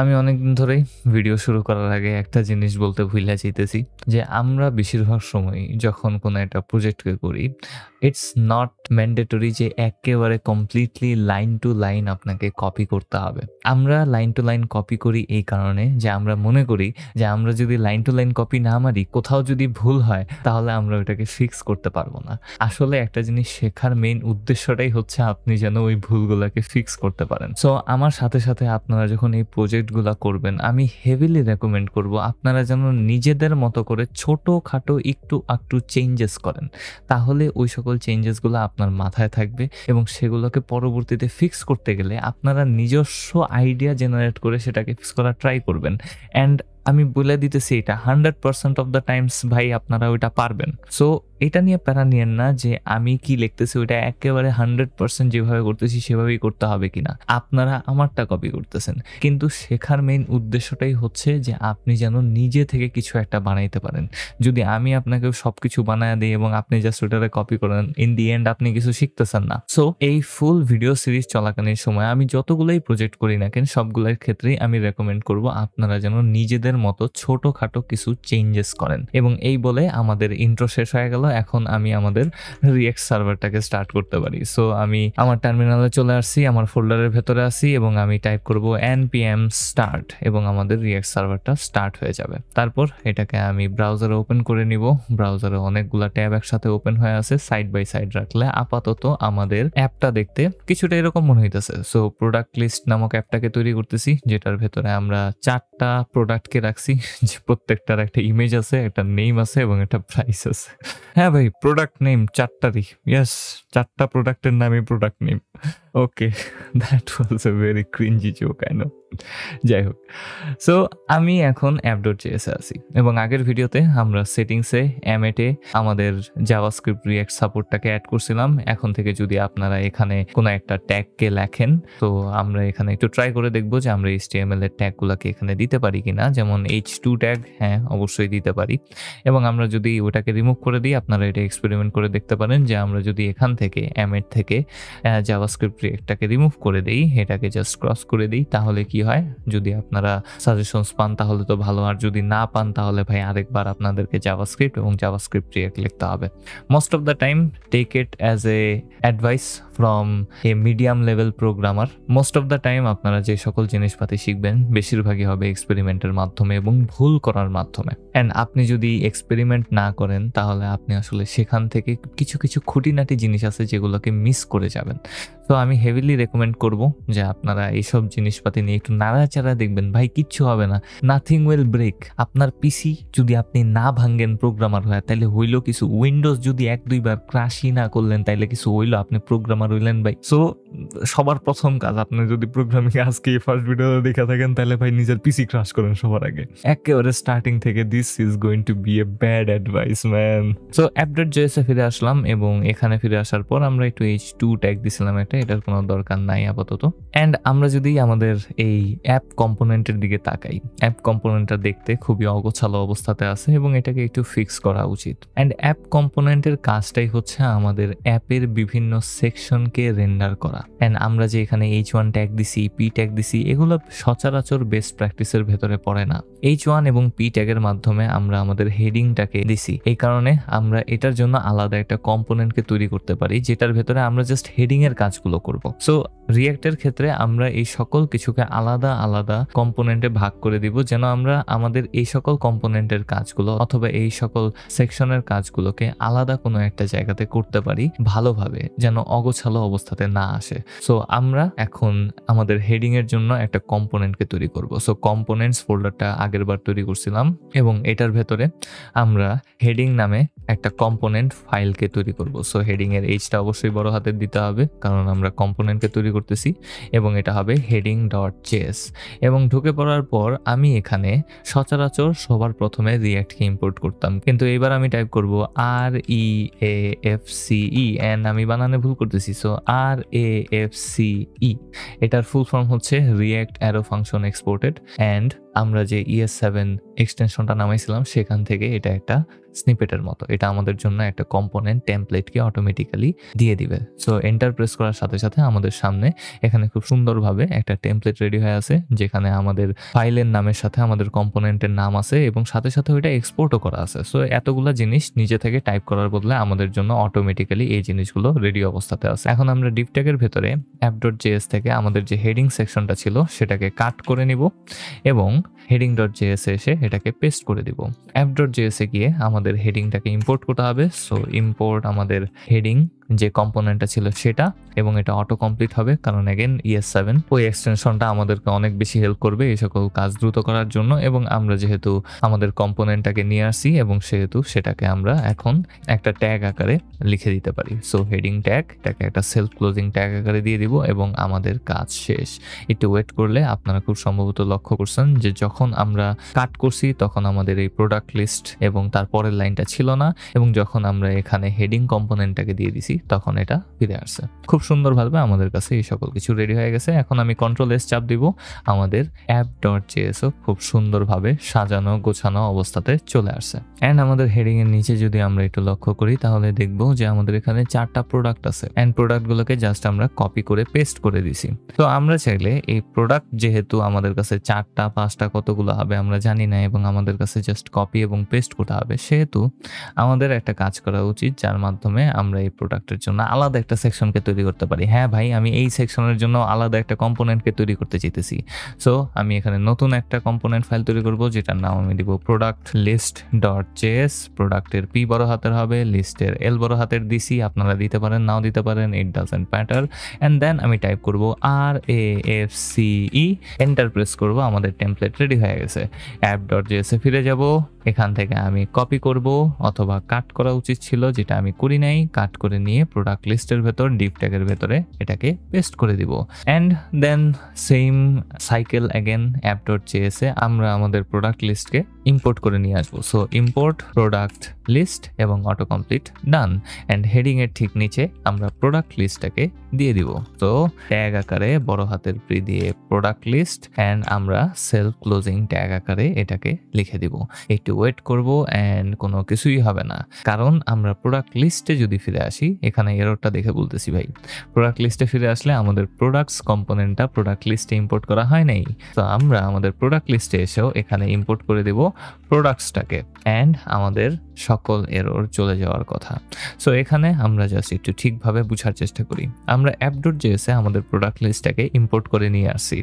আমি অনেকদিন ধরেই ভিডিও শুরু করার আগে একটা জিনিস বলতে ভুইলা যাইতেছি যে আমরা বেশিরভাগ সময়ই যখন কোনো একটা প্রজেক্টকে করি, ইটস নট ম্যান্ডেটরি যে একেবারে কমপ্লিটলি লাইন টু লাইন আপনাকে কপি করতে হবে। আমরা লাইন টু লাইন কপি করি এই কারণে যে আমরা মনে করি যে আমরা যদি লাইন টু লাইন কপি না মারি, কোথাও যদি ভুল হয় তাহলে আমরা ওটাকে ফিক্স করতে পারবো না। আসলে একটা জিনিস শেখার মেইন উদ্দেশ্যটাই হচ্ছে আপনি যেন ওই ভুলগুলোকে ফিক্স করতে পারেন। সো আমার সাথে সাথে আপনারা যখন এই প্রজেক্টগুলো করবেন, আমি হেভিলি রেকমেন্ড করব আপনারা যেন নিজেদের মতো করে ছোটখাটো একটু আকটু চেঞ্জেস করেন। তাহলে ওই সকল চেঞ্জেসগুলো আপনার মাথায় থাকবে এবং সেগুলোকে পরবর্তীতে ফিক্স করতে গেলে আপনারা নিজস্ব আইডিয়া জেনারেট করে সেটাকে ফিক্স করার ট্রাই করবেন। অ্যান্ড আমি বলে দিতেছি এটা 100% অফ দ্য টাইমস ভাই আপনারা ওইটা পারবেন। সো এটা নিয়ে প্যারা নিয়েন না যে আমি কি লিখতেছি ওইটা একেবারে 100% যেভাবে করতেছি সেভাবেই করতে হবে কিনা। আপনারা আমারটা কপি করতেছেন, কিন্তু শেখার মেইন উদ্দেশ্যটাই হচ্ছে যে আপনি যেন নিজে থেকে কিছু একটা বানাইতে পারেন। যদি আমি আপনাকে সবকিছু বানায় দিই এবং আপনি জাস্ট ওইটারে কপি করেন, ইন দি এন্ড আপনি কিছু শিখতেছেন না। সো এই ফুল ভিডিও সিরিজ চলাকালীন সময় আমি যতগুলোই প্রজেক্ট করি না কেন, সবগুলোর ক্ষেত্রেই আমি রেকমেন্ড করব আপনারা যেন নিজেদের মতো ছোটখাটো কিছু চেঞ্জেস করেন। এবং এই বলে আমাদের ইন্ট্রো শেষ হয়ে গেল। এখন আমি আমাদের রিঅ্যাক্ট সার্ভারটাকে স্টার্ট করতে পারি। সো আমি আমার টার্মিনালে চলে আসছি, আমার ফোল্ডারের ভেতরে আছি এবং আমি টাইপ করব npm start এবং আমাদের রিঅ্যাক্ট সার্ভারটা স্টার্ট হয়ে যাবে। তারপর এটাকে আমি ব্রাউজারে ওপেন করে নিব। ব্রাউজারে অনেকগুলা ট্যাব একসাথে ওপেন হয়ে আছে, সাইড বাই সাইড রাখলে আপাতত আমাদের অ্যাপটা দেখতে কিছুটা এরকম মনে হইতেছে। সো প্রোডাক্ট লিস্ট নামক অ্যাপটাকে তৈরি করতেছি, যেটার ভেতরে আমরা 4টা প্রোডাক্টকে রাখছি, যে প্রত্যেকটার একটা ইমেজ আছে, একটা নেম আছে এবং একটা প্রাইস আছে। হ্যাঁ ভাই, প্রোডাক্ট নেম 4টারই, ইয়েস 4টা প্রোডাক্টের নামই product name. Okay, that was a very cringey joke, I know. যাই হোক, সো আমি এখন app.js এ আছি এবং আগের ভিডিওতে আমরা সেটিংসে এ আমাদের জাভাস্ক্রিপ্ট রিঅ্যাক্ট সাপোর্টটাকে অ্যাড করছিলাম। এখন থেকে যদি আপনারা এখানে কোনো একটা ট্যাগকে লেখেন, তো আমরা এখানে একটু ট্রাই করে দেখবো যে আমরা HTML এর ট্যাগগুলোকে এখানে দিতে পারি কিনা। যেমন h2 ট্যাগ, হ্যাঁ অবশ্যই দিতে পারি। এবং আমরা যদি ওটাকে রিমুভ করে দিই, আপনারা এটা এক্সপেরিমেন্ট করে দেখতে পারেন যে আমরা যদি এখান থেকে থেকে জাভাস্ক্রিপ্ট রিঅ্যাক্টটাকে রিমুভ করে দিই, এটাকে জাস্ট ক্রস করে দিই, তাহলে কি হয়, যদি আপনারা সাজেশনস পান তাহলে তো ভালো, আর যদি না পান তাহলে ভাই আরেকবার আপনাদেরকে জাভাস্ক্রিপ্ট এবং জাভাস্ক্রিপ্ট রিঅ্যাক্ট লিখতে হবে। Most of the time take it as a advice from a medium level programmer. Most of the time আপনারা যে সকল জিনিসপাতি শিখবেন বেশিরভাগই হবে এক্সপেরিমেন্টের মাধ্যমে এবং ভুল করার মাধ্যমে। অ্যান্ড আপনি যদি এক্সপেরিমেন্ট না করেন তাহলে আপনি আসলে সেখান থেকে কিছু কিছু খুঁটিনাটি জিনিস আছে যেগুলোকে মিস করে যাবেন। তো আমি হেভিলি রেকমেন্ড করব যে আপনারা এইসব জিনিসপাতি নিয়ে একটু নাড়াচাড়া দেখবেন, ভাই কিচ্ছু হবে না, নাথিং উইল ব্রেক। আপনার পিসি যদি আপনি না ভাঙ্গেন প্রোগ্রামার হয় তাইলে হইলো কিছু, উইন্ডোজ যদি 1-2 বার ক্রাশই না করলেন তাইলে কিছু হইলো, আপনি প্রোগ্রামার হইলেন ভাই। সো সবার প্রথম কাজ, আপনি যদি প্রোগ্রামিং আজকে ফার্স্ট ভিডিওতে দেখে থাকেন তাহলে ভাই নিজের পিসি ক্রাশ করেন সবার আগে, একেবারে স্টার্টিং থেকে। This is going to be a bad advice man. So app.js এ ফিরে আসলাম এবং এখানে ফিরে আসার পর আমরা একটু h2 ট্যাগ দিছিলাম একটা, এটার কোনো দরকার নাই আপাতত। অ্যান্ড আমরা যদি আমাদের এই অ্যাপ কম্পোনেন্টের দিকে তাকাই, অ্যাপ কম্পোনেন্টটা দেখতে খুবই অগোছালো অবস্থাতে আছে এবং এটাকে একটু ফিক্স করা উচিত। অ্যান্ড অ্যাপ কম্পোনেন্টের কাজটাই হচ্ছে আমাদের অ্যাপের বিভিন্ন সেকশনকে রেন্ডার করা। অ্যান্ড আমরা যে এখানে h1 ট্যাগ দিছি, p ট্যাগ দিছি, এগুলো সচরাচর বেস্ট প্র্যাকটিসের ভেতরে পড়ে না। h1 এবং p ট্যাগের মাধ্যমে আমরা আমাদের হেডিংটাকে দিছি, এই কারণে আমরা এটার জন্য আলাদা একটা কম্পোনেন্টকে তৈরি করতে পারি যেটার ভেতরে আমরা জাস্ট হেডিং এর কাজগুলো করব। সো রিঅ্যাক্টের ক্ষেত্রে আমরা এই সকল কিছুকে আলাদা আলাদা কম্পোনেন্টে ভাগ করে দিব, যেন আমরা আমাদের এই সকল কম্পোনেন্টের কাজগুলো অথবা এই সকল সেকশনের কাজগুলোকে আলাদা কোনো একটা জায়গাতে করতে পারি ভালোভাবে, যেন অগোছালো অবস্থাতে না আসে। সো আমরা এখন আমাদের হেডিং এর জন্য একটা কম্পোনেন্টকে তৈরি করব। সো কম্পোনেন্টস ফোল্ডারটা আগের বার তৈরি করছিলাম এবং এটার ভেতরে আমরা হেডিং নামে একটা কম্পোনেন্ট ফাইলকে তৈরি করব। সো হেডিং এর এইচটা অবশ্যই বড় হাতের দিতে হবে কারণ আমরা কম্পোনেন্টকে তৈরি করতেছি এবং এটা হবে heading.js। এবং ঢুকে পড়ার পর আমি এখানে সচরাচর সবার প্রথমে রিঅ্যাক্টকে ইম্পোর্ট করতাম, কিন্তু এবার আমি টাইপ করব REAFCE, এন্ড আমি বানানে ভুল করতেছি। সো RAFCE, এটার ফুল ফর্ম হচ্ছে react arrow function exported. And আমরা যে ES7 এক্সটেনশনটা নামাইছিলাম সেখান থেকে এটা একটা স্নিপেটের মতো। এটা আমাদের জন্য একটা কম্পোনেন্ট টেমপ্লেটকে অটোমেটিক্যালি দিয়ে দিবে। সো এন্টার প্রেস করার সাথে সাথে আমাদের সামনে এখানে খুব সুন্দরভাবে একটা টেমপ্লেট রেডি হয়ে আছে, যেখানে আমাদের ফাইলের নামের সাথে আমাদের কম্পোনেন্টের নাম আছে এবং সাথে সাথে ওইটা এক্সপোর্টও করা আছে। সো এতগুলা জিনিস নিজে থেকে টাইপ করার বদলে আমাদের জন্য অটোমেটিক্যালি এই জিনিসগুলো রেডি অবস্থাতে আছে। এখন আমরা ডিভ ট্যাগের ভেতরে app.js থেকে আমাদের যে হেডিং সেকশনটা ছিল সেটাকে কাট করে নিব এবং heading.js এসে এটাকে পেস্ট করে দিব। app.js এ গিয়ে আমাদের হেডিংটাকে ইম্পোর্ট করতে হবে। সো ইম্পোর্ট আমাদের হেডিং যে কম্পোনেন্টটা ছিল সেটা, এবং এটা অটো কমপ্লিট হবে কারণ এগেন ES7 ওই এক্সটেনশনটা আমাদেরকে অনেক বেশি হেল্প করবে এই সকল কাজ দ্রুত করার জন্য। এবং আমরা যেহেতু আমাদের কম্পোনেন্টটাকে নিয়ে আসি এবং সেহেতু সেটাকে আমরা এখন একটা ট্যাগ আকারে লিখে দিতে পারি। সো হেডিং ট্যাগ, এটাকে একটা সেলফ ক্লোজিং ট্যাগ আকারে দিয়ে দিব এবং আমাদের কাজ শেষ। একটু ওয়েট করলে আপনারা খুব সম্ভবত লক্ষ্য করছেন যে যখন আমরা কাট করছি তখন আমাদের এই প্রোডাক্ট লিস্ট এবং তারপরের লাইনটা ছিল না, এবং যখন আমরা এখানে হেডিং কম্পোনেন্টটাকে দিয়ে দিছি তখন এটা ফিরে আসছে। খুব সুন্দরভাবে আমাদের কাছে এই সকল কিছু রেডি হয়ে গেছে। এখন আমি Ctrl+S চাপ দিব, আমাদের app.js ও খুব সুন্দরভাবে সাজানো গোছানো অবস্থাতে চলে আসছে। এন্ড আমাদের হেডিং এর নিচে যদি আমরা একটু লক্ষ্য করি তাহলে দেখবো যে আমাদের এখানে 4টা প্রোডাক্ট আছে এন্ড প্রোডাক্টগুলোকে জাস্ট আমরা কপি করে পেস্ট করে দিছি। তো আমরা চাইলে এই প্রোডাক্ট, যেহেতু আমাদের কাছে 4টা 5টা কতগুলো হবে আমরা জানি না এবং আমাদের কাছে জাস্ট কপি এবং পেস্ট করতে হবে, সেহেতু আমাদের একটা কাজ করা উচিত যার মাধ্যমে আমরা এই প্রোডাক্টের জন্য আলাদা একটা সেকশনকে তৈরি করতে পারি। হ্যাঁ ভাই, আমি এই সেকশনের জন্য আলাদা একটা কম্পোনেন্টকে তৈরি করতে চাইতেছি। সো আমি এখানে নতুন একটা কম্পোনেন্ট ফাইল তৈরি করব, যেটার নাম আমি দিব প্রোডাক্ট list.js। প্রোডাক্টের P বড় হাতের হবে, লিস্টের L বড় হাতের দিছি, আপনারা দিতে পারেন নাও দিতে পারেন, it doesn't matter. And then আমি টাইপ করব RAFCE, এন্টার প্রেস করব, আমাদের টেমপ্লেট রেডি হয়ে গেছে। app.js এ ফিরে যাব, এখান থেকে আমি কপি করব অথবা কাট করা উচিত ছিল, যেটা আমি করি নাই। কাট করে নিয়ে প্রোডাক্ট লিস্টের ভেতর ডিভ ট্যাগের ভেতরে এটাকে পেস্ট করে দিব। And then same cycle again app.js এ আমরা আমাদের প্রোডাক্ট লিস্টকে ইম্পোর্ট করে নিয়ে আসবো। সো ইম্পোর্ট প্রোডাক্ট লিস্ট এবং autocomplete done. And heading এর ঠিক নিচে আমরা প্রোডাক্ট লিস্টটাকে দিয়ে দিব। তো ট্যাগ আকারে বড় হাতের P দিয়ে প্রোডাক্ট লিস্ট এন্ড আমরা সেলফ ক্লোজিং ট্যাগ আকারে এটাকে লিখে দিব। একটু ওয়েট করব এন্ড কোনো কিছুই হবে না, কারণ আমরা প্রোডাক্ট লিস্টে যদি ফিরে আসি, এখানে এররটা দেখে বলতেছি ভাই, প্রোডাক্ট লিস্টে ফিরে আসলে আমাদের প্রোডাক্টস কম্পোনেন্টটা প্রোডাক্ট লিস্টে ইম্পোর্ট করা হয় নাই। তো আমরা আমাদের প্রোডাক্ট লিস্টে এসেও এখানে ইম্পোর্ট করে দেব প্রোডাক্টসটাকে এন্ড আমাদের সকল এরর চলে যাওয়ার কথা। সো এখানে আমরা জাস্ট একটু ঠিকভাবে বুঝার চেষ্টা করি। আমরা app.js এ আমাদের প্রোডাক্ট লিস্টটাকে ইম্পোর্ট করে নিয়ে আসছি।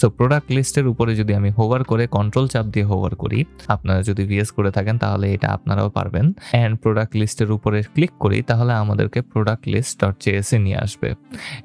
সো প্রোডাক্ট লিস্টের উপরে যদি আমি হোভার করে কন্ট্রোল চাপ দিয়ে হোভার করি, আপনারা যদি VS করে থাকেন তাহলে এটা আপনারাও পারবেন, এন্ড প্রোডাক্ট লিস্টের উপরে ক্লিক করি তাহলে আমাদেরকে প্রোডাক্ট list.js এ নিয়ে আসবে।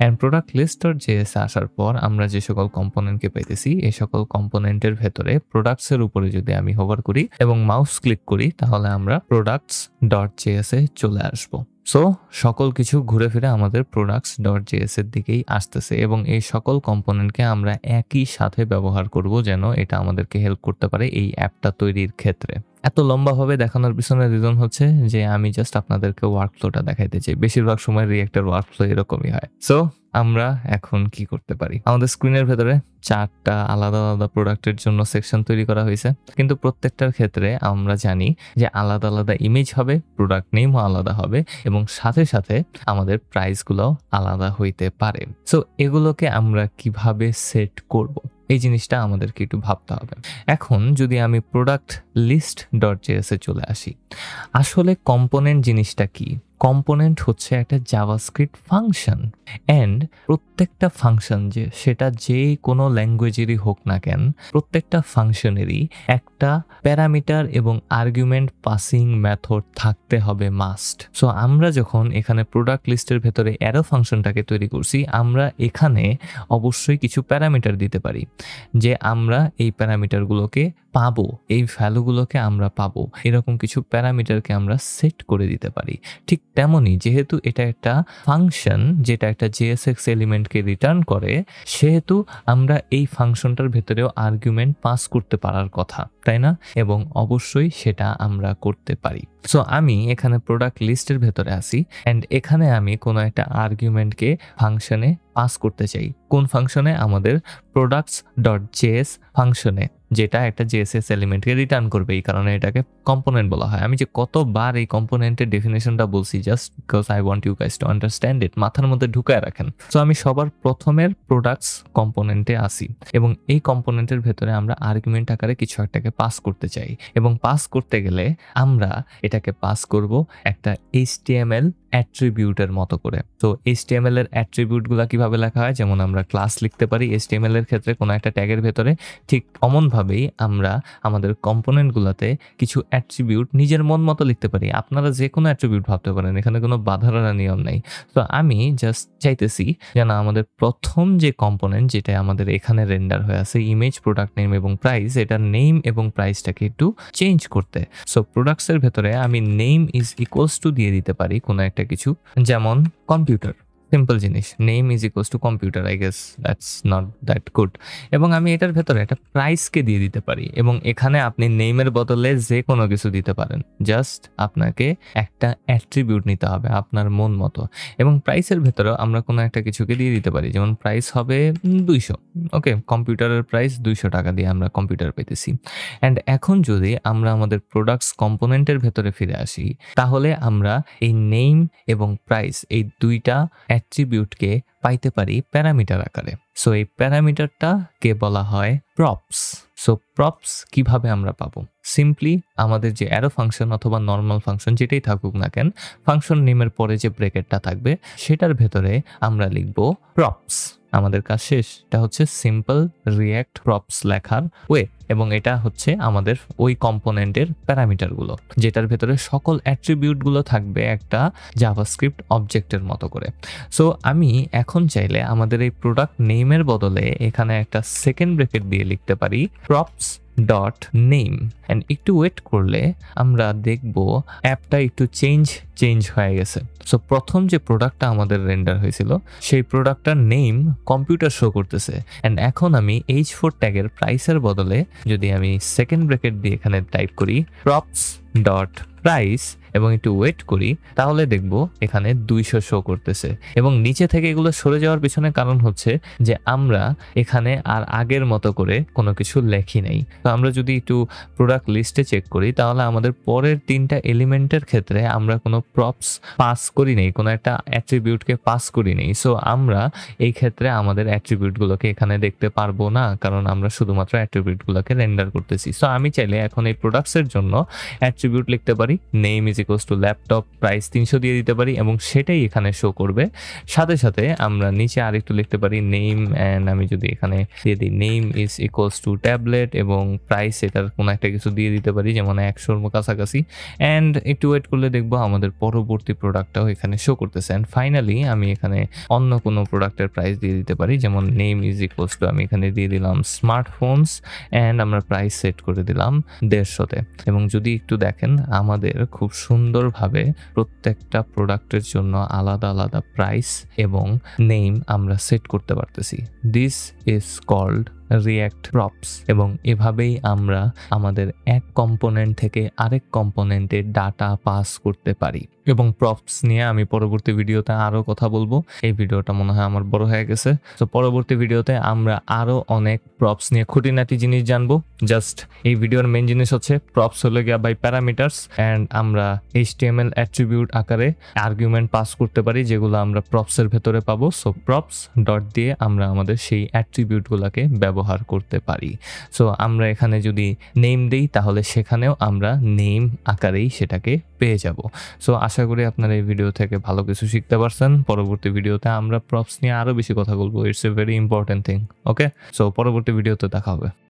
এন্ড প্রোডাক্ট list.js এ আসার পর আমরা যে সকল কম্পোনেন্টকে পাইতেছি এই সকল কম্পোনেন্টের ভেতরে প্রোডাক্টসের উপরে যদি আমি হোভার করি এবং মাউস ক্লিক করি তাহলে আমরা products.js এ চলে আসবো। সো সকল কিছু ঘুরে ফিরে আমাদের products.js এর দিকেই আসতেছে এবং এই সকল কম্পোনেন্টকে আমরা একই সাথে ব্যবহার করব যেন এটা আমাদেরকে হেল্প করতে পারে এই অ্যাপটা তৈরির ক্ষেত্রে। এত লম্বাভাবে দেখানোর পিছনে রিজন হচ্ছে যে আমি জাস্ট আপনাদেরকে ওয়ার্কফ্লোটা দেখাইতে চাই। বেশিরভাগ সময় রিঅ্যাক্টের ওয়ার্কফ্লো এরকমই হয়। সো আমরা এখন কি করতে পারি, আমাদের স্ক্রিনের ভেতরে 4টা আলাদা আলাদা প্রোডাক্টের জন্য সেকশন তৈরি করা হয়েছে, কিন্তু প্রত্যেকটার ক্ষেত্রে আমরা জানি যে আলাদা আলাদা ইমেজ হবে, প্রোডাক্ট নেমও আলাদা হবে এবং সাথে সাথে আমাদের প্রাইসগুলো আলাদা হইতে পারে। সো এগুলোকে আমরা কিভাবে সেট করব, এই জিনিসটা আমাদেরকে একটু ভাবতে হবে। এখন যদি আমি প্রোডাক্ট list.js এ চলে আসি, আসলে কম্পোনেন্ট জিনিসটা কি? কম্পোনেন্ট হচ্ছে একটা জাভাস্ক্রিপ্ট ফাংশন এন্ড প্রত্যেকটা ফাংশন যে সেটা যেই কোনো ল্যাঙ্গুয়েজেরই হোক না কেন, প্রত্যেকটা ফাংশনেরই একটা প্যারামিটার এবং আর্গুমেন্ট পাসিং মেথড থাকতে হবে মাস্ট। সো আমরা যখন এখানে প্রোডাক্ট লিস্টের ভেতরে অ্যারো ফাংশনটাকে তৈরি করছি, আমরা এখানে অবশ্যই কিছু প্যারামিটার দিতে পারি যে আমরা এই প্যারামিটারগুলোকে পাবো, এই ভ্যালুগুলোকে আমরা পাবো, এরকম কিছু প্যারামিটারকে আমরা সেট করে দিতে পারি। ঠিক তেমনি যেহেতু এটা একটা ফাংশন যেটা একটা JSX এলিমেন্টকে রিটার্ন করে, সেহেতু আমরা এই ফাংশনটার ভেতরেও আর্গুমেন্ট পাস করতে পারার কথা, তাই না? এবং অবশ্যই সেটা আমরা করতে পারি। সো আমি এখানে প্রোডাক্ট লিস্টের ভেতরে আসি এন্ড এখানে আমি কোনো একটা আর্গুমেন্টকে ফাংশনে পাস করতে চাই কোন ফাংশনে, আমাদের products.js ফাংশনে, যেটা একটা জেএসএস এলিমেন্টকে রিটার্ন করবে। এই কারণে এটাকে কম্পোনেন্ট বলা হয়। আমি যে কতবার এই কম্পোনেন্টের ডেফিনেশনটা বলছি just because I want you guys to understand it, মাথার মধ্যে ঢুকায় রাখেন। সো আমি সবার প্রথমের প্রোডাক্টস কম্পোনেন্টে আসি এবং এই কম্পোনেন্টের ভেতরে আমরা আর্গুমেন্ট আকারে কিছু একটাকে পাস করতে চাই এবং পাস করতে গেলে আমরা এটাকে পাস করব একটা HTML অ্যাট্রিবিউটের মতো করে। তো HTML এর অ্যাট্রিবিউটগুলো কিভাবে লেখা হয়, যেমন আমরা ক্লাস লিখতে পারি HTML এর ক্ষেত্রে কোনো একটা ট্যাগের ভেতরে, ঠিক অমনভাবেই আমরা আমাদের কম্পোনেন্টগুলোতে কিছু অ্যাট্রিবিউট নিজের মন মতো লিখতে পারি। আপনারা যে কোনো অ্যাট্রিবিউট ভাবতে পারেন, এখানে কোনো বাঁধাধরা নিয়ম নাই। তো আমি জাস্ট চাইতেছি যেন আমাদের প্রথম যে কম্পোনেন্ট, যেটা আমাদের এখানে রেন্ডার হয়ে আছে ইমেজ, প্রোডাক্ট নেম এবং প্রাইস, এটা নেম এবং প্রাইসটাকে একটু চেঞ্জ করতে। সো প্রোডাক্টসের ভেতরে আমি নেম ইজ ইকুয়ালস টু দিয়ে দিতে পারি কোনো একটা কিছু, যেমন কম্পিউটার। সিম্পল জিনিস, name is equals to computer, I guess that's not that good. এবং আমি এটার ভেতরে একটা প্রাইসকে দিয়ে দিতে পারি এবং এখানে আপনি নেমের বদলে যে কোনো কিছু দিতে পারেন, জাস্ট আপনাকে একটা অ্যাট্রিবিউট নিতে হবে আপনার মন মতো। এবং প্রাইসের ভেতরেও আমরা কোনো একটা কিছুকে দিয়ে দিতে পারি, যেমন প্রাইস হবে 200। ওকে, কম্পিউটারের প্রাইস 200 টাকা দিয়ে আমরা কম্পিউটার পেতেছি। অ্যান্ড এখন যদি আমরা আমাদের প্রোডাক্টস কম্পোনেন্টের ভেতরে ফিরে আসি, তাহলে আমরা এই নেম এবং প্রাইস এই দুইটা অ্যাট্রিবিউটকে পাইতে পারি প্যারামিটার আকারে। সো এই প্যারামিটারটাকে বলা হয় প্রপস। সো প্রপস কিভাবে আমরা পাবো? সিম্পলি আমাদের যে অ্যারো ফাংশন অথবা নর্মাল ফাংশন যেটাই থাকুক না কেন, ফাংশন নেমের পরে যে ব্র্যাকেটটা থাকবে সেটার ভেতরে আমরা লিখব প্রপস। আমাদের কাজ শেষ। এটা হচ্ছে সিম্পল রিয়াক্ট প্রপস লেখার ওয়ে এবং এটা হচ্ছে আমাদের ওই কম্পোনেন্টের প্যারামিটারগুলো, যেটার ভেতরে সকল অ্যাট্রিবিউটগুলো থাকবে একটা জাভাস্ক্রিপ্ট অবজেক্টের মতো করে। সো আমি এখন চাইলে আমাদের এই প্রোডাক্ট নেমের বদলে এখানে একটা সেকেন্ড ব্র্যাকেট দিয়ে লিখতে পারি প্রপস ডট নেম। অ্যান্ড একটু ওয়েট করলে আমরা দেখব অ্যাপটা একটু চেঞ্জ হয়ে গেছে। সো প্রথম যে প্রোডাক্টটা আমাদের রেন্ডার হয়েছিল সেই প্রোডাক্টটার নেম কম্পিউটার শো করতেছে। অ্যান্ড এখন আমি H4 ট্যাগের প্রাইসের বদলে যদি আমি সেকেন্ড ব্র্যাকেট দিয়ে এখানে টাইপ করি প্রপস ডট প্রাইস এবং একটু ওয়েট করি, তাহলে দেখব এখানে 200 শো করতেছে। এবং নিচে থেকে এগুলো সরে যাওয়ার পিছনে কারণ হচ্ছে যে আমরা এখানে আর আগের মতো করে কোনো কিছু লেখি নাই। তো আমরা যদি একটু প্রোডাক্ট লিস্টে চেক করি, তাহলে আমাদের পরের 3টা এলিমেন্টের ক্ষেত্রে আমরা কোনো প্রপস পাস করি নেই, কোনো একটা অ্যাট্রিবিউটকে পাস করি নেই। সো আমরা এই ক্ষেত্রে আমাদের অ্যাট্রিবিউটগুলোকে এখানে দেখতে পারবো না, কারণ আমরা শুধুমাত্র অ্যাট্রিবিউটগুলোকে রেন্ডার করতেছি। সো আমি চাইলে এখন এই প্রোডাক্টসের জন্য অ্যাট্রিবিউট লিখতে পারি, name is equals to laptop, price 300 দিয়ে দিতে পারি এবং সেটাই এখানে শো করবে। সাথে সাথে আমরা নিচে আরেকটু লিখতে পারি নেম, অ্যান্ড আমি যদি এখানে দিয়ে দিই name is equals to tablet এবং প্রাইস এটার কোনো একটা কিছু দিয়ে দিতে পারি, যেমন 100-র কাছাকাছি। অ্যান্ড একটু ওয়েট করলে দেখবো আমাদের পরবর্তী প্রোডাক্টটাও এখানে শো করতেছে। অ্যান্ড ফাইনালি আমি এখানে অন্য কোনো প্রোডাক্টের প্রাইস দিয়ে দিতে পারি, যেমন নেম ইজ ইকুয়ালস টু আমি এখানে দিয়ে দিলাম স্মার্টফোনস অ্যান্ড আমরা প্রাইস সেট করে দিলাম 150-তে। এবং যদি একটু দেখেন আমাদের খুব সুন্দরভাবে প্রত্যেকটা প্রোডাক্টের জন্য আলাদা আলাদা প্রাইস এবং নেম আমরা সেট করতে পারতেছি। This is called React props. এবং এভাবেই আমরা আমাদের এক কম্পোনেন্ট থেকে আরেক কম্পোনেন্টে ডাটা পাস করতে পারি। এবং প্রপস নিয়ে আমি পরবর্তী ভিডিওতে আরো কথা বলবো। এই ভিডিওটা মনে হয় আমার বড় হয়ে গেছে, তো পরবর্তী ভিডিওতে আমরা আরো অনেক প্রপস নিয়ে খুঁটিনাটি জিনিস জানবো। জাস্ট এই ভিডিওর মেইন জিনিস হচ্ছে প্রপস হলো গিয়া বাই প্যারামিটার্স, অ্যান্ড আমরা HTML অ্যাট্রিবিউট আকারে আর্গুমেন্ট পাস করতে পারি যেগুলো আমরা প্রপসের ভেতরে পাবো। সো প্রপস ডট দিয়ে আমরা আমাদের সেই অ্যাট্রিবিউটগুলোকে ব্যবহার করতে পারি। সো আমরা এখানে যদি নেম দেই তাহলে সেখানেও আমরা নেম আকারেই সেটাকে পেয়ে যাব। সো আশা করি আপনারা এই ভিডিও থেকে ভালো কিছু শিখতে পারছেন। পরবর্তী ভিডিওতে আমরা প্রপস নিয়ে আরো বেশি কথা বলবো। It's a very important thing. Okay, so পরবর্তী ভিডিওতে দেখা হবে।